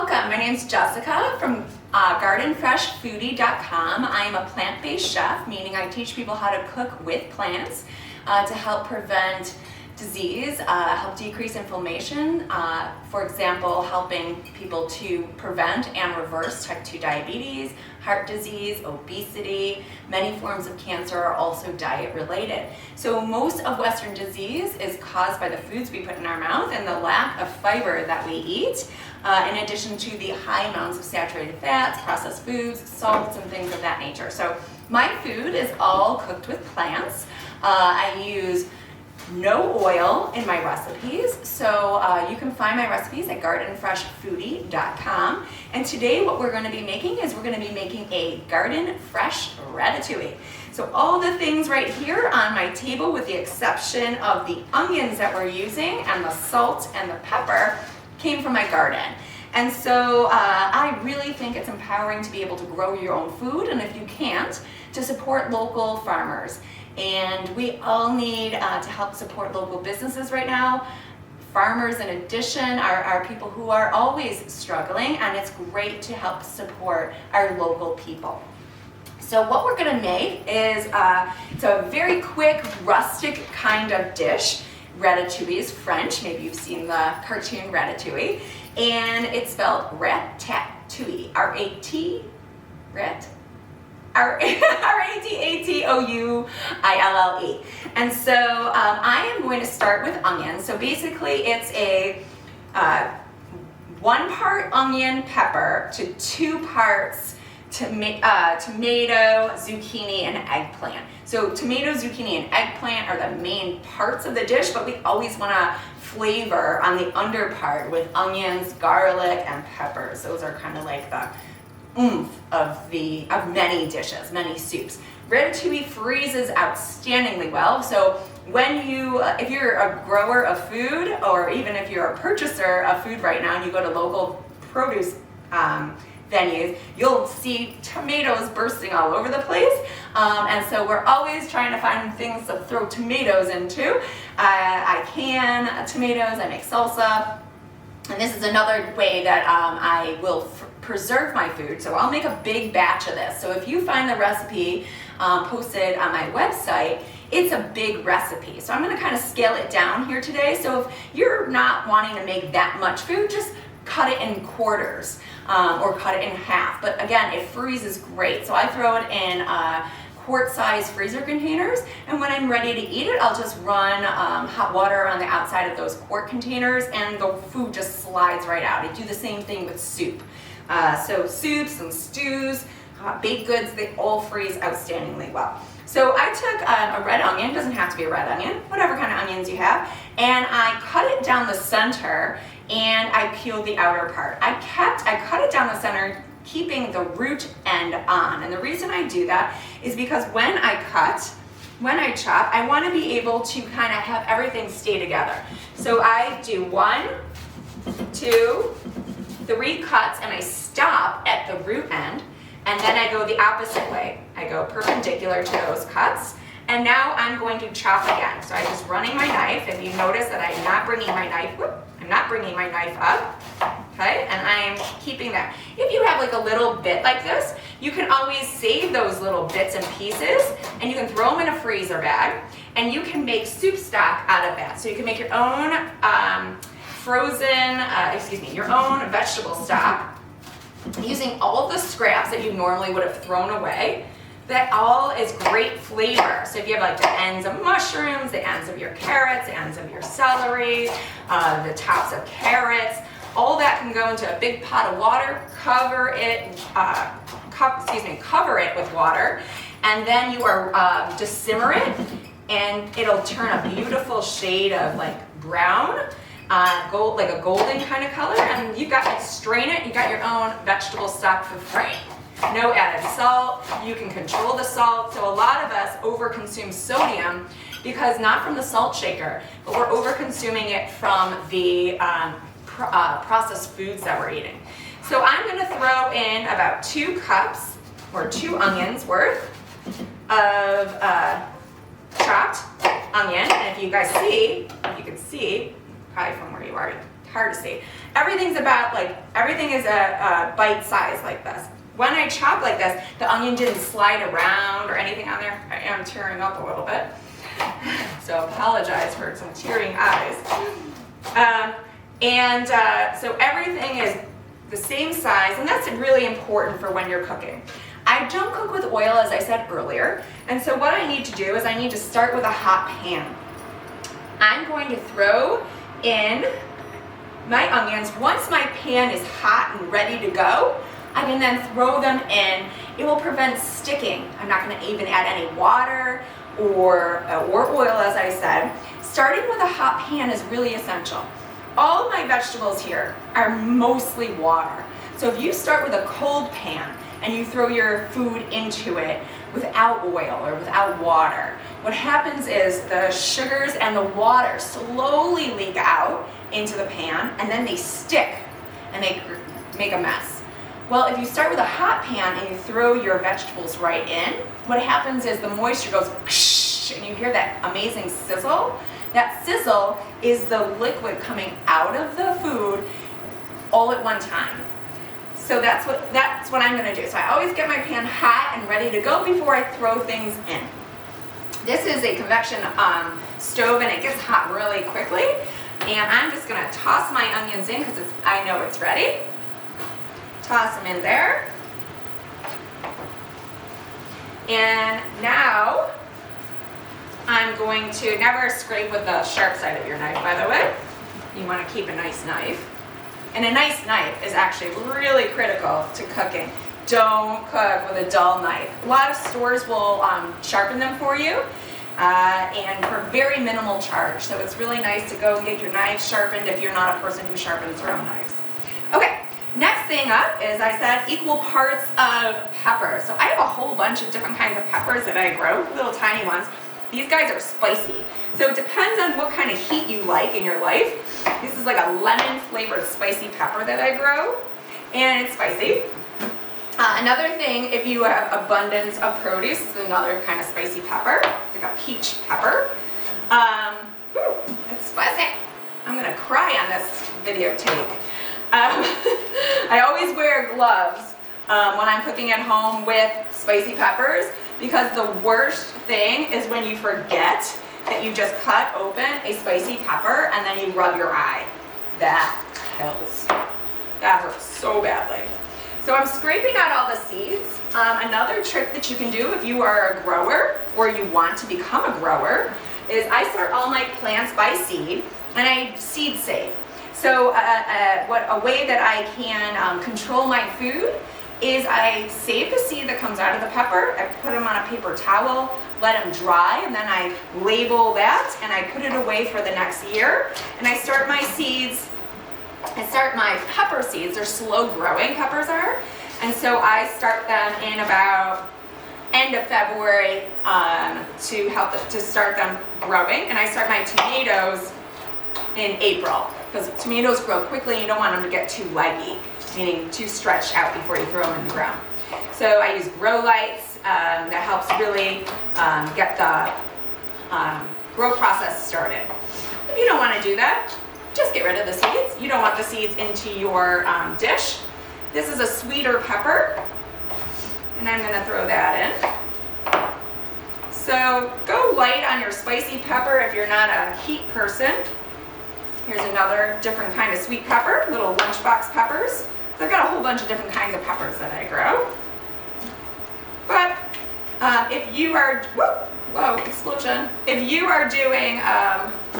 Welcome, my name's Jessica from gardenfreshfoodie.com. I am a plant-based chef, meaning I teach people how to cook with plants to help prevent disease, help decrease inflammation, for example, helping people to prevent and reverse type 2 diabetes, heart disease, obesity. Many forms of cancer are also diet related. So most of Western disease is caused by the foods we put in our mouth and the lack of fiber that we eat, in addition to the high amounts of saturated fats, processed foods, salts, and things of that nature. So my food is all cooked with plants. I use no oil in my recipes, so you can find my recipes at gardenfreshfoodie.com. And today what we're going to be making is we're going to be making a garden fresh ratatouille. So all the things right here on my table, with the exception of the onions that we're using and the salt and the pepper, came from my garden. And so I really think it's empowering to be able to grow your own food, and if you can't, to support local farmers. And we all need to help support local businesses right now. Farmers, in addition, are people who are always struggling, and it's great to help support our local people. So what we're gonna make is, it's a very quick, rustic kind of dish. Ratatouille is French, maybe you've seen the cartoon Ratatouille, and it's spelled Ratatouille, R-A-T, R-A-T-A-T-O-U-I-L-L-E. And so I am going to start with onions. So basically it's a 1 part onion pepper to 2 parts tomato, zucchini, and eggplant. So tomato, zucchini, and eggplant are the main parts of the dish, but we always want to flavor on the under part with onions, garlic, and peppers. Those are kind of like the oomph of many dishes, many soups. Ratatouille freezes outstandingly well. So when if you're a grower of food, or even if you're a purchaser of food right now and you go to local produce venues, you'll see tomatoes bursting all over the place. And so we're always trying to find things to throw tomatoes into. I can tomatoes, I make salsa. And this is another way that I will preserve my food. So I'll make a big batch of this. So if you find the recipe posted on my website, it's a big recipe. So I'm going to kind of scale it down here today. So if you're not wanting to make that much food, just cut it in quarters or cut it in half. But again, it freezes great. So I throw it in quart-sized freezer containers, and when I'm ready to eat it, I'll just run hot water on the outside of those quart containers, and the food just slides right out. I do the same thing with soup. So soups and stews, baked goods, they all freeze outstandingly well. So I took a red onion, doesn't have to be a red onion, whatever kind of onions you have, and I cut it down the center, and I peeled the outer part. I cut it down the center, keeping the root end on. And the reason I do that is because when I chop, I want to be able to kind of have everything stay together. So I do 1, 2, 3 cuts, and I stop at the root end, and then I go the opposite way. I go perpendicular to those cuts, and now I'm going to chop again. So I'm just running my knife, and you notice that I'm not bringing my knife up. Okay, and I'm keeping that. If you have like a little bit like this, you can always save those little bits and pieces, and you can throw them in a freezer bag, and you can make soup stock out of that. So you can make your own your own vegetable stock using all of the scraps that you normally would have thrown away. That all is great flavor. So if you have like the ends of mushrooms, the ends of your carrots, the ends of your celery, the tops of carrots, all that can go into a big pot of water, cover it with water, and then you are just simmer it, and it'll turn a beautiful shade of like brown, like a golden kind of color, and strain it, you got your own vegetable stock for free. No added salt, you can control the salt. So a lot of us overconsume sodium because not from the salt shaker, but we're overconsuming it from the processed foods that we're eating. So I'm going to throw in about 2 cups or 2 onions worth of chopped onion. And if you can see, probably from where you are, hard to see. Everything's about everything is a bite size like this. When I chop like this, the onion didn't slide around or anything on there. I am tearing up a little bit, so apologize for some tearing eyes. So everything is the same size, and that's really important for when you're cooking. I don't cook with oil, as I said earlier, and so what I need to do is I need to start with a hot pan. I'm going to throw in my onions. Once my pan is hot and ready to go, I can then throw them in. It will prevent sticking. I'm not going to even add any water or oil, as I said. Starting with a hot pan is really essential. All of my vegetables here are mostly water. So if you start with a cold pan and you throw your food into it without oil or without water, what happens is the sugars and the water slowly leak out into the pan, and then they stick and they make a mess. Well, if you start with a hot pan and you throw your vegetables right in, what happens is the moisture goes ksh, and you hear that amazing sizzle. That sizzle is the liquid coming out of the food all at one time. So that's what I'm going to do. So I always get my pan hot and ready to go before I throw things in. This is a convection stove, and it gets hot really quickly. And I'm just going to toss my onions in because I know it's ready. Toss them in there. And now I'm going to never scrape with the sharp side of your knife, by the way. You want to keep a nice knife. And a nice knife is actually really critical to cooking. Don't cook with a dull knife. A lot of stores will sharpen them for you and for very minimal charge. So it's really nice to go and get your knife sharpened if you're not a person who sharpens their own knives. Okay, next thing up is, I said, equal parts of pepper. So I have a whole bunch of different kinds of peppers that I grow, little tiny ones. These guys are spicy. So it depends on what kind of heat you like in your life. This is like a lemon flavored spicy pepper that I grow, and it's spicy. Another thing, if you have abundance of produce, this is another kind of spicy pepper. It's like a peach pepper. It's spicy. I'm gonna cry on this videotape. I always wear gloves when I'm cooking at home with spicy peppers, because the worst thing is when you forget that you just cut open a spicy pepper and then you rub your eye. That kills. That hurts so badly. So I'm scraping out all the seeds. Another trick that you can do if you are a grower or you want to become a grower is I start all my plants by seed, and I seed save. So a way that I can control my food is I save the seed that comes out of the pepper. I put them on a paper towel, let them dry, and then I label that and I put it away for the next year. And I start my seeds, my pepper seeds, they're slow growing, peppers are. And so I start them in about end of February to start them growing. And I start my tomatoes in April, because tomatoes grow quickly. You don't want them to get too leggy, meaning too stretched out before you throw them in the ground. So I use grow lights that helps really get the grow process started. If you don't want to do that, just get rid of the seeds. You don't want the seeds into your dish. This is a sweeter pepper, and I'm going to throw that in. So go light on your spicy pepper if you're not a heat person. Here's another different kind of sweet pepper, little lunchbox peppers. So I've got a whole bunch of different kinds of peppers that I grow. But if you are, whoa, explosion. If you are doing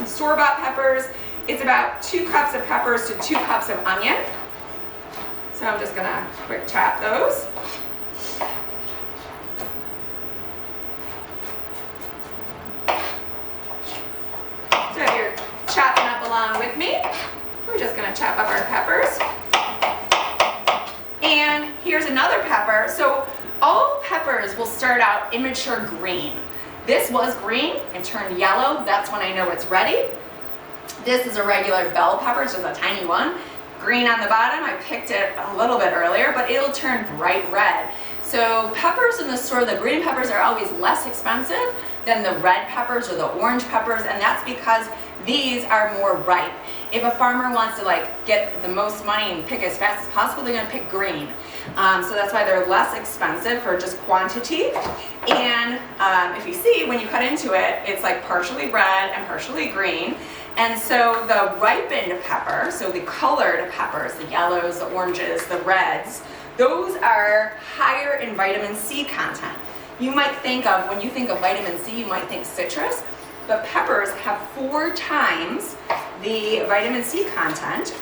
store-bought peppers, it's about 2 cups of peppers to 2 cups of onion. So I'm just gonna quick chop those. So if you're chopping up along with me, we're just gonna chop up our peppers. And here's another pepper. So all peppers will start out immature green. This was green, it turned yellow. That's when I know it's ready. This is a regular bell pepper, it's just a tiny one. Green on the bottom, I picked it a little bit earlier, but it'll turn bright red. So peppers in the store, the green peppers are always less expensive than the red peppers or the orange peppers, and that's because These are more ripe. If a farmer wants to like get the most money and pick as fast as possible, they're gonna pick green. So that's why they're less expensive for just quantity. And if you see, when you cut into it, it's like partially red and partially green. And so the ripened pepper, so the colored peppers, the yellows, the oranges, the reds, those are higher in vitamin C content. You might think of, when you think of vitamin C, you might think citrus, but peppers have 4 times the vitamin C content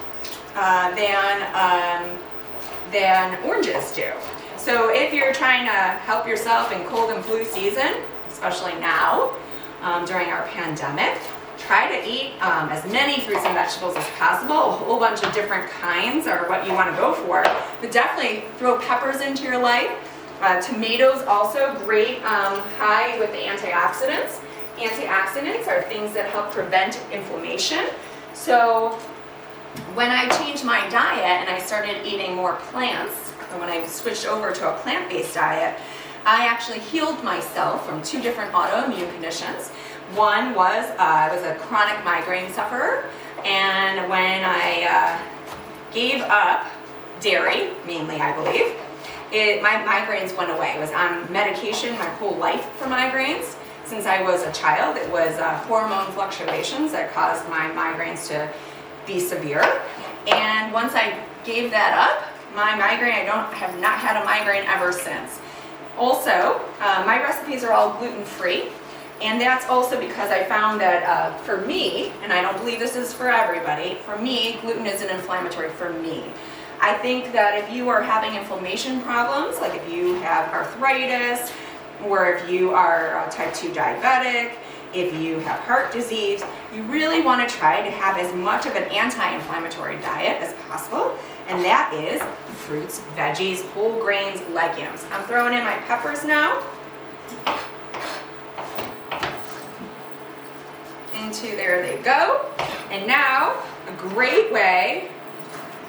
than oranges do. So if you're trying to help yourself in cold and flu season, especially now during our pandemic, try to eat as many fruits and vegetables as possible. A whole bunch of different kinds are what you want to go for, but definitely throw peppers into your life. Tomatoes also great, high with the antioxidants. Antioxidants are things that help prevent inflammation. So when I changed my diet and I started eating more plants, and when I switched over to a plant-based diet, I actually healed myself from 2 different autoimmune conditions. One was, I was a chronic migraine sufferer, and when I gave up dairy, mainly I believe, my migraines went away. I was on medication my whole life for migraines. Since I was a child, it was hormone fluctuations that caused my migraines to be severe. And once I gave that up, my migraine, I have not had a migraine ever since. Also, my recipes are all gluten-free. And that's also because I found that for me, and I don't believe this is for everybody, for me, gluten isn't inflammatory for me. I think that if you are having inflammation problems, like if you have arthritis, or if you are type 2 diabetic, if you have heart disease, you really want to try to have as much of an anti-inflammatory diet as possible, and that is fruits, veggies, whole grains, legumes. I'm throwing in my peppers now. There they go. And now, a great way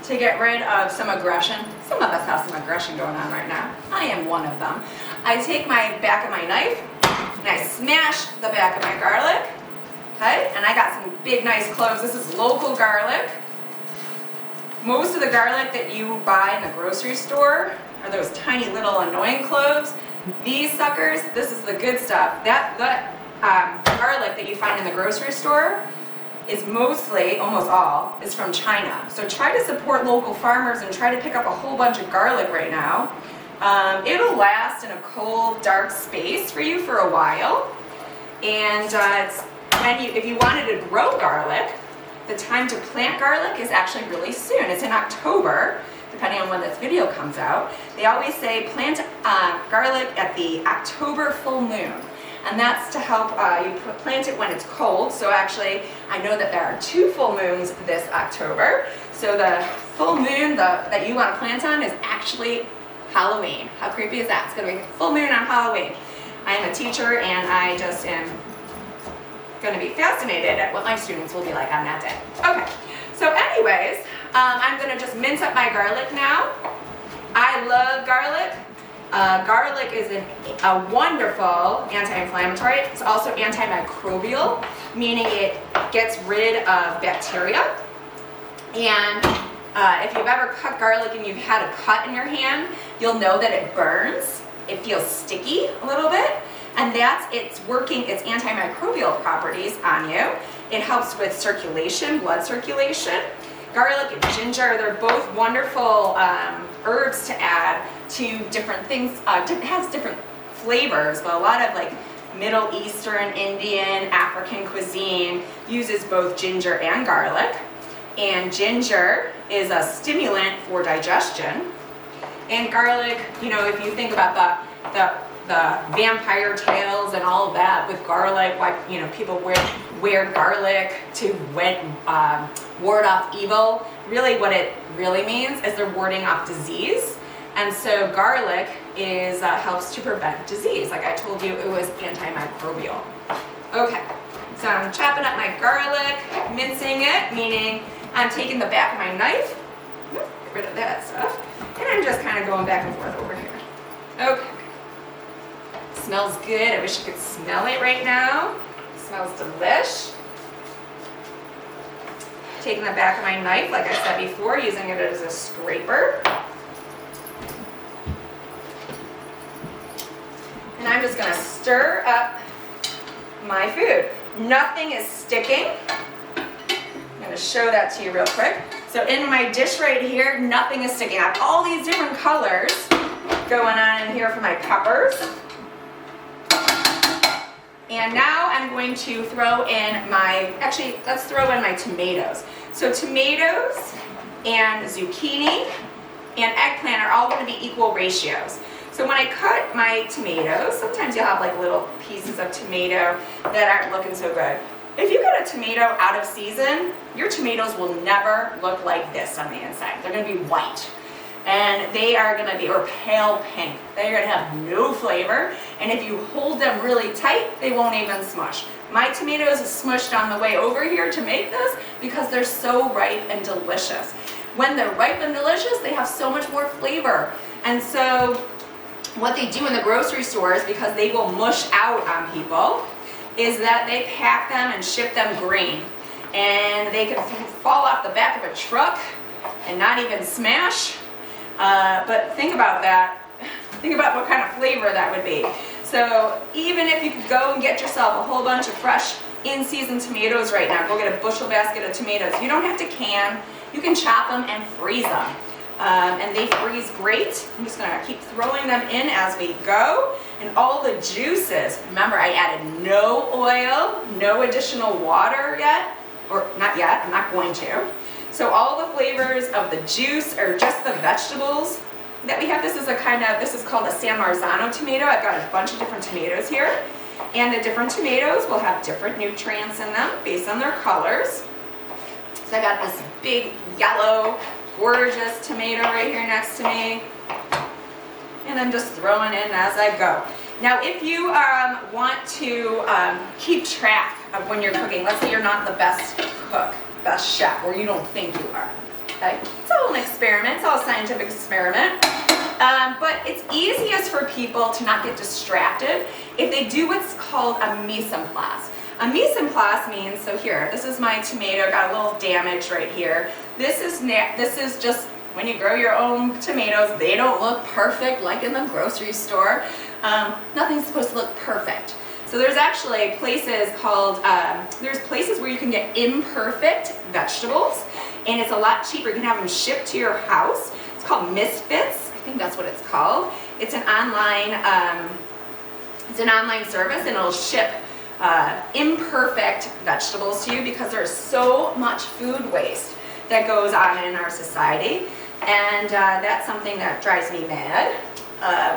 to get rid of some aggression. Some of us have some aggression going on right now. I am one of them. I take my back of my knife and I smash the back of my garlic. Okay, and I got some big nice cloves. This is local garlic. Most of the garlic that you buy in the grocery store are those tiny little annoying cloves. These suckers, this is the good stuff. That garlic that you find in the grocery store is mostly, almost all, is from China. So try to support local farmers and try to pick up a whole bunch of garlic right now. It'll last in a cold, dark space for you for a while. And if you wanted to grow garlic, the time to plant garlic is actually really soon. It's in October, depending on when this video comes out. They always say plant garlic at the October full moon. And that's to help you plant it when it's cold. So actually, I know that there are 2 full moons this October. So the full moon that you want to plant on is actually Halloween. How creepy is that? It's going to be full moon on Halloween. I am a teacher and I just am going to be fascinated at what my students will be like on that day. Okay, so anyways, I'm going to just mince up my garlic now. I love garlic. Garlic is a wonderful anti-inflammatory. It's also antimicrobial, meaning it gets rid of bacteria. And if you've ever cut garlic and you've had a cut in your hand, you'll know that it burns. It feels sticky a little bit. And it's working its antimicrobial properties on you. It helps with circulation, blood circulation. Garlic and ginger, they're both wonderful herbs to add to different things. It has different flavors, but a lot of like Middle Eastern, Indian, African cuisine uses both ginger and garlic. And ginger is a stimulant for digestion. And garlic, you know, if you think about the vampire tales and all of that with garlic, like, you know, people wear garlic to ward off evil. Really what it really means is they're warding off disease. And so garlic helps to prevent disease. Like I told you, it was antimicrobial. Okay, so I'm chopping up my garlic, mincing it, meaning I'm taking the back of my knife, get rid of that stuff, and I'm just kind of going back and forth over here. Okay. Smells good. I wish you could smell it right now. It smells delish. taking the back of my knife, like I said before, using it as a scraper. And I'm just going to stir up my food. Nothing is sticking. I'm going to show that to you real quick. So in my dish right here, nothing is sticking. I have all these different colors going on in here for my peppers. And now I'm going to throw in let's throw in my tomatoes. So tomatoes and zucchini and eggplant are all going to be equal ratios. So when I cut my tomatoes, sometimes you'll have like little pieces of tomato that aren't looking so good. If you get a tomato out of season, your tomatoes will never look like this on the inside. They're going to be white. And they are going to be, or pale pink. They're going to have no flavor. And if you hold them really tight, they won't even smush. My tomatoes smushed on the way over here to make this because they're so ripe and delicious. When they're ripe and delicious, they have so much more flavor. And so what they do in the grocery stores, because they will mush out on people, is that they pack them and ship them green. And they can fall off the back of a truck and not even smash. But think about that. Think about what kind of flavor that would be. So even if you could go and get yourself a whole bunch of fresh in-season tomatoes right now, go get a bushel basket of tomatoes. You don't have to can. You can chop them and freeze them. And they freeze great. I'm just going to keep throwing them in as we go. And all the juices, remember I added no oil, no additional water yet, or not yet, I'm not going to. So all the flavors of the juice are just the vegetables that we have. This is called a San Marzano tomato. I've got a bunch of different tomatoes here. And the different tomatoes will have different nutrients in them based on their colors. So I got this big yellow, gorgeous tomato right here next to me. And I'm just throwing in as I go. Now if you want to keep track of when you're cooking, let's say you're not the best cook, best chef, or you don't think you are. Okay? It's all an experiment, it's all a scientific experiment. But it's easiest for people to not get distracted if they do what's called a mise en place. A mise en place means, so here, this is my tomato, got a little damage right here. This is just, when you grow your own tomatoes, they don't look perfect like in the grocery store. Nothing's supposed to look perfect. So there's actually places called, there's places where you can get imperfect vegetables, and it's a lot cheaper. You can have them shipped to your house. It's called Misfits. I think that's what it's called. It's an online service, and it'll ship imperfect vegetables to you because there's so much food waste that goes on in our society, and that's something that drives me mad.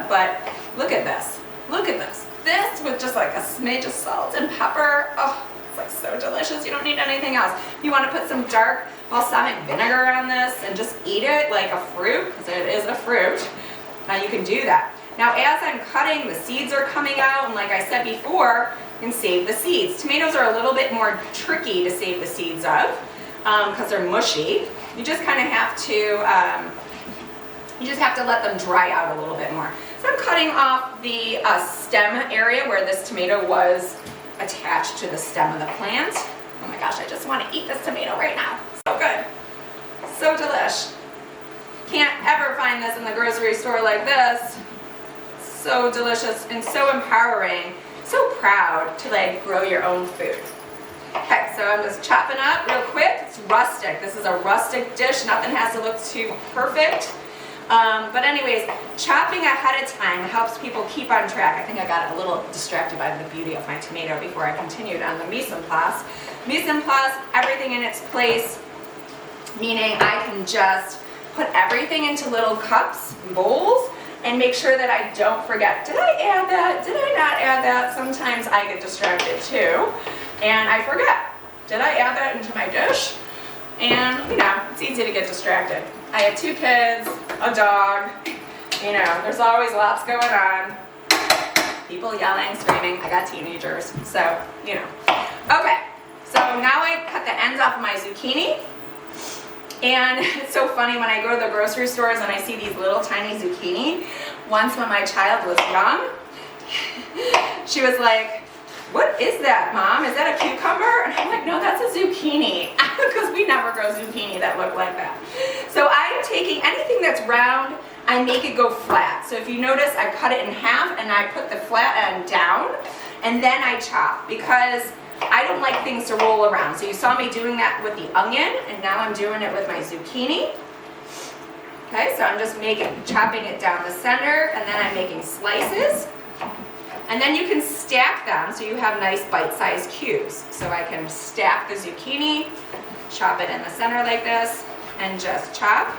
But look at this. Look at this. This with just like a smidge of salt and pepper. Oh, it's like so delicious. You don't need anything else. You want to put some dark balsamic vinegar on this and just eat it like a fruit, because it is a fruit. You can do that. Now as I'm cutting, the seeds are coming out, and like I said before, you can save the seeds. Tomatoes are a little bit more tricky to save the seeds of because they're mushy. You just kind of have to let them dry out a little bit more. So I'm cutting off the stem area where this tomato was attached to the stem of the plant. Oh my gosh, I just want to eat this tomato right now. So good. So delish. Can't ever find this in the grocery store like this. So delicious and so empowering. So proud to like grow your own food. Okay, so I'm just chopping up real quick. It's rustic. This is a rustic dish. Nothing has to look too perfect. But anyways, chopping ahead of time helps people keep on track. I think I got a little distracted by the beauty of my tomato before I continued on the mise en place. Mise en place, everything in its place, meaning I can just put everything into little cups, bowls, and make sure that I don't forget, did I add that? Did I not add that? Sometimes I get distracted too, and I forget. Did I add that into my dish? And, you know, it's easy to get distracted. I have 2 kids, a dog, you know, there's always lots going on. People yelling, screaming, I got teenagers, so, you know. Okay, so now I cut the ends off of my zucchini. And it's so funny when I go to the grocery stores and I see these little tiny zucchini. Once when my child was young, she was like, what is that, Mom? Is that a cucumber? And I'm like, no, that's a zucchini, because we never grow zucchini that look like that. So I'm taking anything that's round, I make it go flat. So if you notice, I cut it in half and I put the flat end down, and then I chop, because I don't like things to roll around. So you saw me doing that with the onion, and now I'm doing it with my zucchini. Okay, so I'm just chopping it down the center, and then I'm making slices. And then you can stack them so you have nice bite-sized cubes. So I can stack the zucchini, chop it in the center like this, and just chop.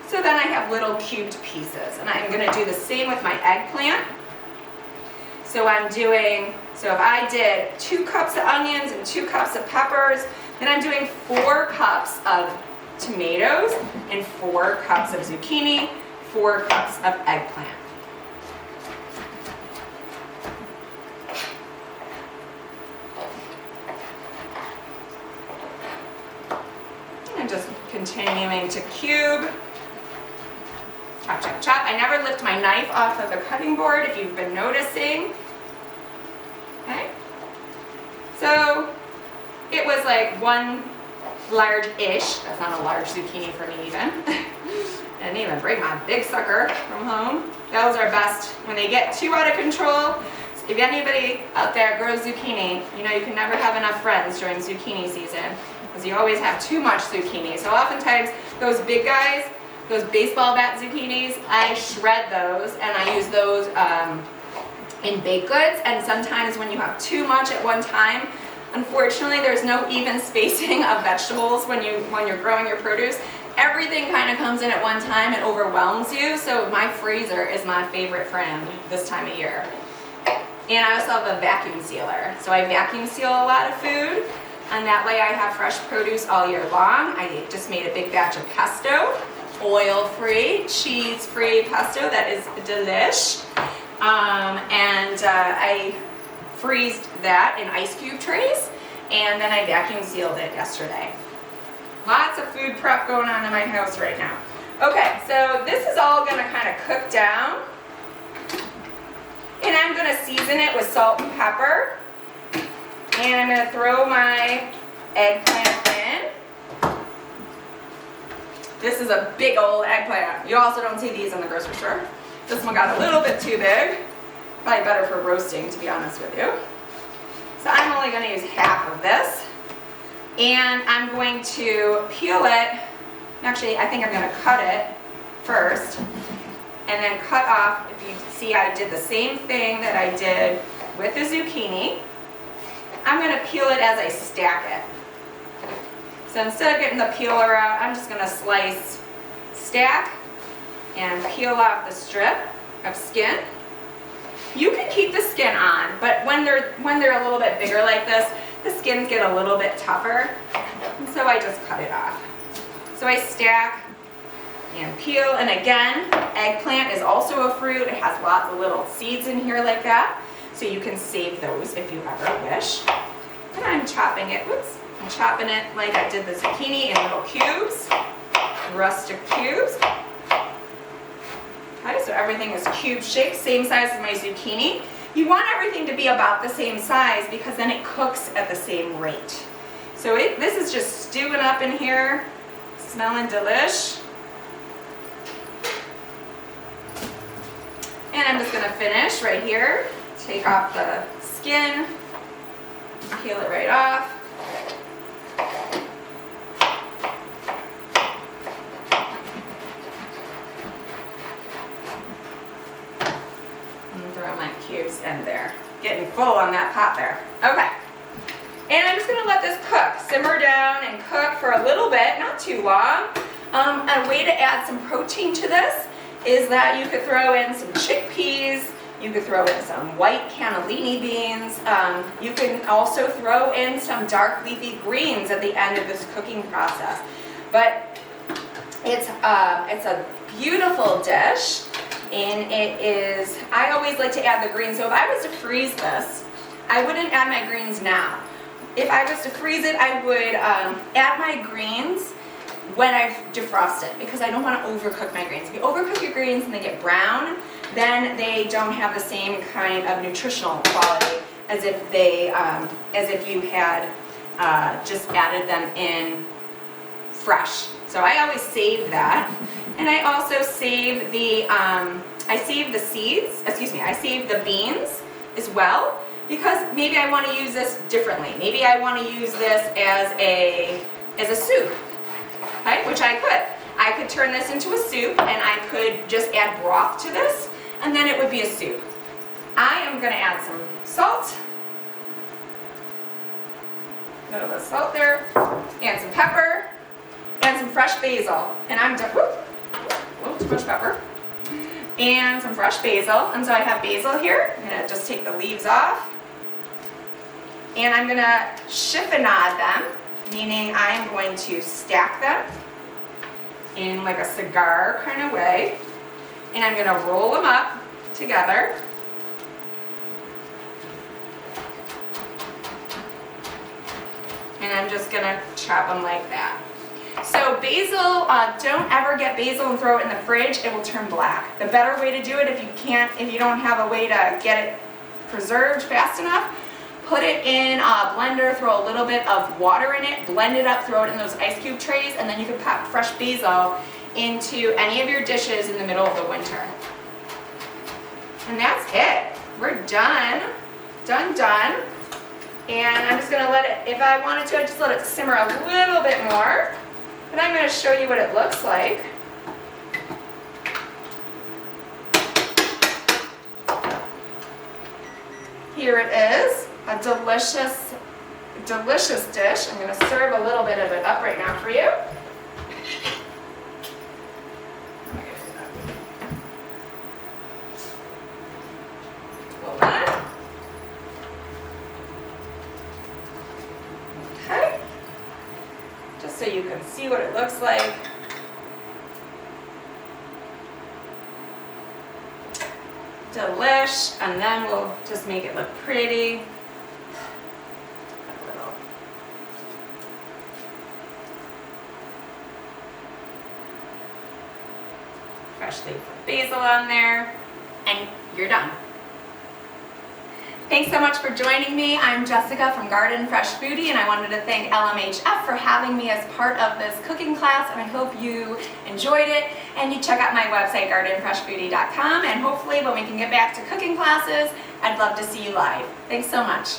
So then I have little cubed pieces. And I'm gonna do the same with my eggplant. So if I did 2 cups of onions and 2 cups of peppers, then I'm doing 4 cups of tomatoes and 4 cups of zucchini, 4 cups of eggplant. I'm just continuing to cube. Chop, chop, chop. I never lift my knife off of the cutting board, if you've been noticing. Okay. So it was like one large-ish, that's not a large zucchini for me even. I didn't even bring my big sucker from home. Those are best when they get too out of control. So if anybody out there grows zucchini, you know you can never have enough friends during zucchini season, because you always have too much zucchini. So oftentimes those big guys, those baseball bat zucchinis, I shred those and I use those in baked goods. And sometimes when you have too much at one time, unfortunately there's no even spacing of vegetables when you're growing your produce. Everything kind of comes in at one time and overwhelms you. So my freezer is my favorite friend this time of year. And I also have a vacuum sealer. So I vacuum seal a lot of food, and that way I have fresh produce all year long. I just made a big batch of pesto, oil-free, cheese-free pesto that is delish. I freezed that in ice cube trays, and then I vacuum sealed it yesterday. Lots of food prep going on in my house right now. Okay, so this is all gonna kind of cook down, and I'm gonna season it with salt and pepper, and I'm gonna throw my eggplant in. This is a big old eggplant. You also don't see these in the grocery store. This one got a little bit too big. Probably better for roasting, to be honest with you. So I'm only gonna use half of this. And I'm going to peel it. Actually, I think I'm gonna cut it first, and then cut off. If you see, I did the same thing that I did with the zucchini. I'm gonna peel it as I stack it. So instead of getting the peeler out, I'm just gonna slice, stack, and peel off the strip of skin. You can keep the skin on, but when they're a little bit bigger like this, the skins get a little bit tougher, and so I just cut it off. So I stack and peel, and again, eggplant is also a fruit. It has lots of little seeds in here like that, so you can save those if you ever wish. And I'm chopping it, I'm chopping it like I did the zucchini in little cubes, rustic cubes. Okay, so everything is cube shaped, same size as my zucchini. You want everything to be about the same size because then it cooks at the same rate. So this is just stewing up in here, smelling delish. And I'm just gonna finish right here. Take off the skin, peel it right off. Cubes in there. Getting full on that pot there. Okay. And I'm just going to let this cook. Simmer down and cook for a little bit, not too long. A way to add some protein to this is that you could throw in some chickpeas. You could throw in some white cannellini beans. You can also throw in some dark leafy greens at the end of this cooking process. But it's a beautiful dish. And it is, I always like to add the greens. So if I was to freeze this, I wouldn't add my greens now. If I was to freeze it, I would add my greens when I defrost it, because I don't want to overcook my greens. If you overcook your greens and they get brown, then they don't have the same kind of nutritional quality as if you had just added them in fresh. So I always save that, and I also save the I save the beans as well, because maybe I want to use this differently. Maybe I want to use this as a soup, right? Which I could. I could turn this into a soup, and I could just add broth to this, and then it would be a soup. I am going to add some salt. A little bit of salt there, and some pepper, and some fresh basil. And I'm done. Whoop, too much pepper. And some fresh basil. And so I have basil here. I'm going to just take the leaves off. And I'm going to chiffonade them, meaning I'm going to stack them in like a cigar kind of way. And I'm going to roll them up together. And I'm just going to chop them like that. So basil, don't ever get basil and throw it in the fridge. It will turn black. The better way to do it, if you don't have a way to get it preserved fast enough, put it in a blender, throw a little bit of water in it, blend it up, throw it in those ice cube trays, and then you can pop fresh basil into any of your dishes in the middle of the winter. And that's it. We're done. Done. And I'm just going to let it, if I wanted to, I'd just let it simmer a little bit more. But I'm going to show you what it looks like. Here it is, a delicious, delicious dish. I'm going to serve a little bit of it up right now for you. Hold on. Okay. Just so you can see what it looks like. Delish, and then we'll just make it look pretty. A little. Fresh leaf of basil on there, and you're done. Thanks so much for joining me. I'm Jessica from Garden Fresh Foodie, and I wanted to thank LMHF for having me as part of this cooking class, and I hope you enjoyed it. And you check out my website, gardenfreshfoodie.com, and hopefully when we can get back to cooking classes, I'd love to see you live. Thanks so much.